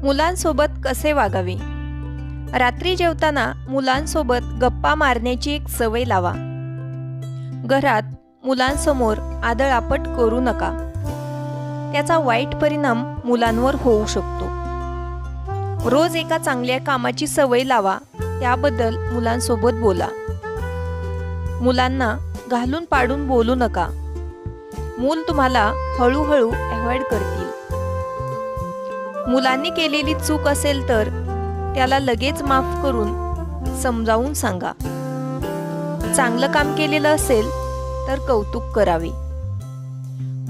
मुलांसोबत कसे वागावे? रात्री जेवताना मुलांसोबत गप्पा मारण्याची एक सवय लावा. घरात मुलांसमोर आदळआपट करू नका. त्याचा वाईट परिणाम मुलांवर होऊ शकतो. रोज एका चांगल्या कामाची सवय लावा. त्याबद्दल मुलांसोबत बोला. मुलांना घालून पाडून बोलू नका. मूल तुम्हाला हळूहळू अवॉइड करतील. मुलांनी केलेली चूक असेल तर त्याला लगेच माफ करून समजावून सांगा. चांगलं काम केलेलं असेल तर कौतुक करावे.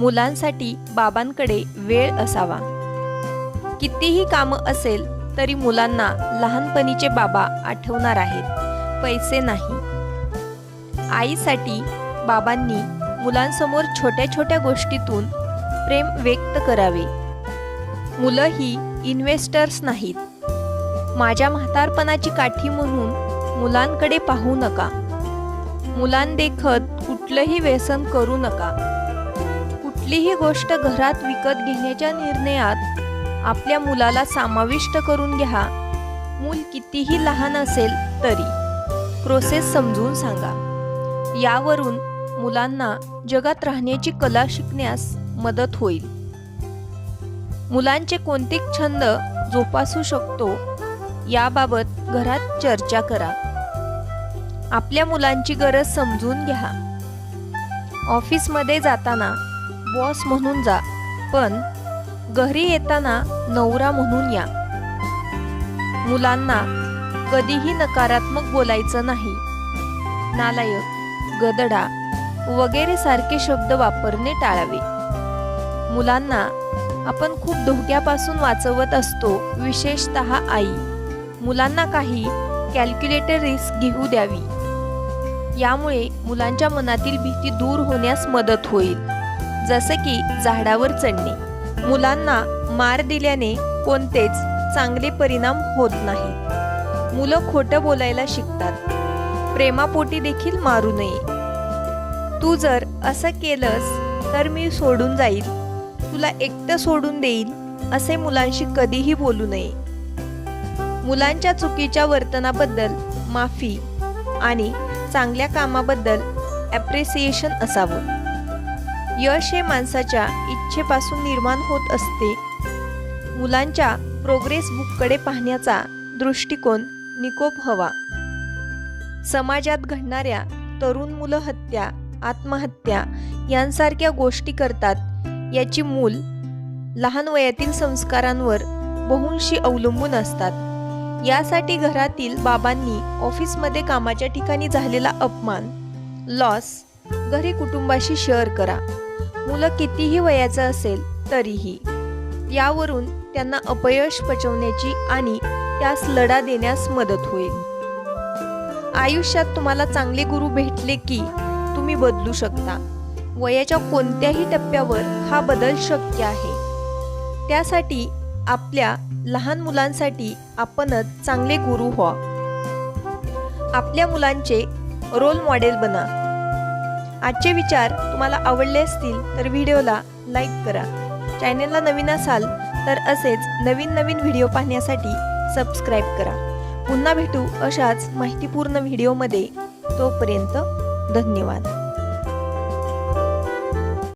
मुलांसाठी बाबांकडे वेळ असावा. कितीही कामं असेल तरी मुलांना लहानपणीचे बाबा आठवणार आहेत, पैसे नाही. आईसाठी बाबांनी मुलांसमोर छोट्या छोट्या गोष्टीतून प्रेम व्यक्त करावे. मुलं ही इन्व्हेस्टर्स नाहीत. माझ्या म्हातारपणाची काठी म्हणून मुलांकडे पाहू नका. मुलांदेखत कुठलंही व्यसन करू नका. कुठलीही गोष्ट घरात विकत घेण्याच्या निर्णयात आपल्या मुलाला समाविष्ट करून घ्या. मूल कितीही लहान असेल तरी प्रोसेस समजून सांगा. यावरून मुलांना जगात राहण्याची कला शिकण्यास मदत होईल. मुलांचे कोणते छंद जोपासू शकतो याबाबत घरात चर्चा करा. आपल्या मुलांची गरज समजून घ्या. ऑफिसमध्ये जाताना बॉस म्हणून जा, पण घरी येताना नवरा म्हणून या. मुलांना कधीही नकारात्मक बोलायचं नाही. नालायक, गदडा वगैरे सारखे शब्द वापरणे टाळावे. मुलांना आपण खूप धोक्यापासून वाचवत असतो, विशेषतः आई. मुलांना काही कॅल्क्युलेटेड रिस्क घेऊ द्यावी. यामुळे मुलांच्या मनातील भीती दूर होण्यास मदत होईल, जसे की झाडावर चढणे. मुलांना मार दिल्याने कोणतेच चांगले परिणाम होत नाही. मुलं खोटं बोलायला शिकतात. प्रेमापोटी देखील मारू नये. तू जर असं केलंस तर मी सोडून जाईल, तुला एकटं सोडून देईल, असे मुलांशी कधीही बोलू नये. मुलांच्या चुकीच्या वर्तनाबद्दल माफी आणि चांगल्या कामाबद्दल ॲप्रिसिएशन असावं. यश हे माणसाच्या इच्छेपासून निर्माण होत असते. मुलांच्या प्रोग्रेस बुककडे पाहण्याचा दृष्टिकोन निकोप हवा. समाजात घडणाऱ्या तरुण मुलं हत्या, आत्महत्या यांसारख्या गोष्टी करतात. याची मूल लहान वयातील संस्कारांवर बहुंशी अवलंबून असतात. यासाठी घरातील बाबांनी ऑफिसमध्ये कामाच्या ठिकाणी झालेला अपमान, लॉस घरी कुटुंबाशी शेअर करा. मुलं कितीही वयाचं असेल तरीही. यावरून त्यांना अपयश पचवण्याची आणि त्यास लढा देण्यास मदत होईल. आयुष्यात तुम्हाला चांगले गुरु भेटले की तुम्ही बदलू शकता. वयाच्या कोणत्याही टप्प्यावर हा बदल शक्य आहे. त्यासाठी आपल्या लहान मुलांसाठी आपणच चांगले गुरु व्हा. आपल्या मुलांचे रोल मॉडेल बना. आजचे विचार तुम्हाला आवडले असतील तर व्हिडिओला लाईक करा. चॅनलला नवीन असाल तर असेच नवीन नवीन व्हिडिओ पाहण्यासाठी सबस्क्राईब करा. पुन्हा भेटू अशाच माहितीपूर्ण व्हिडिओमध्ये. तोपर्यंत धन्यवाद.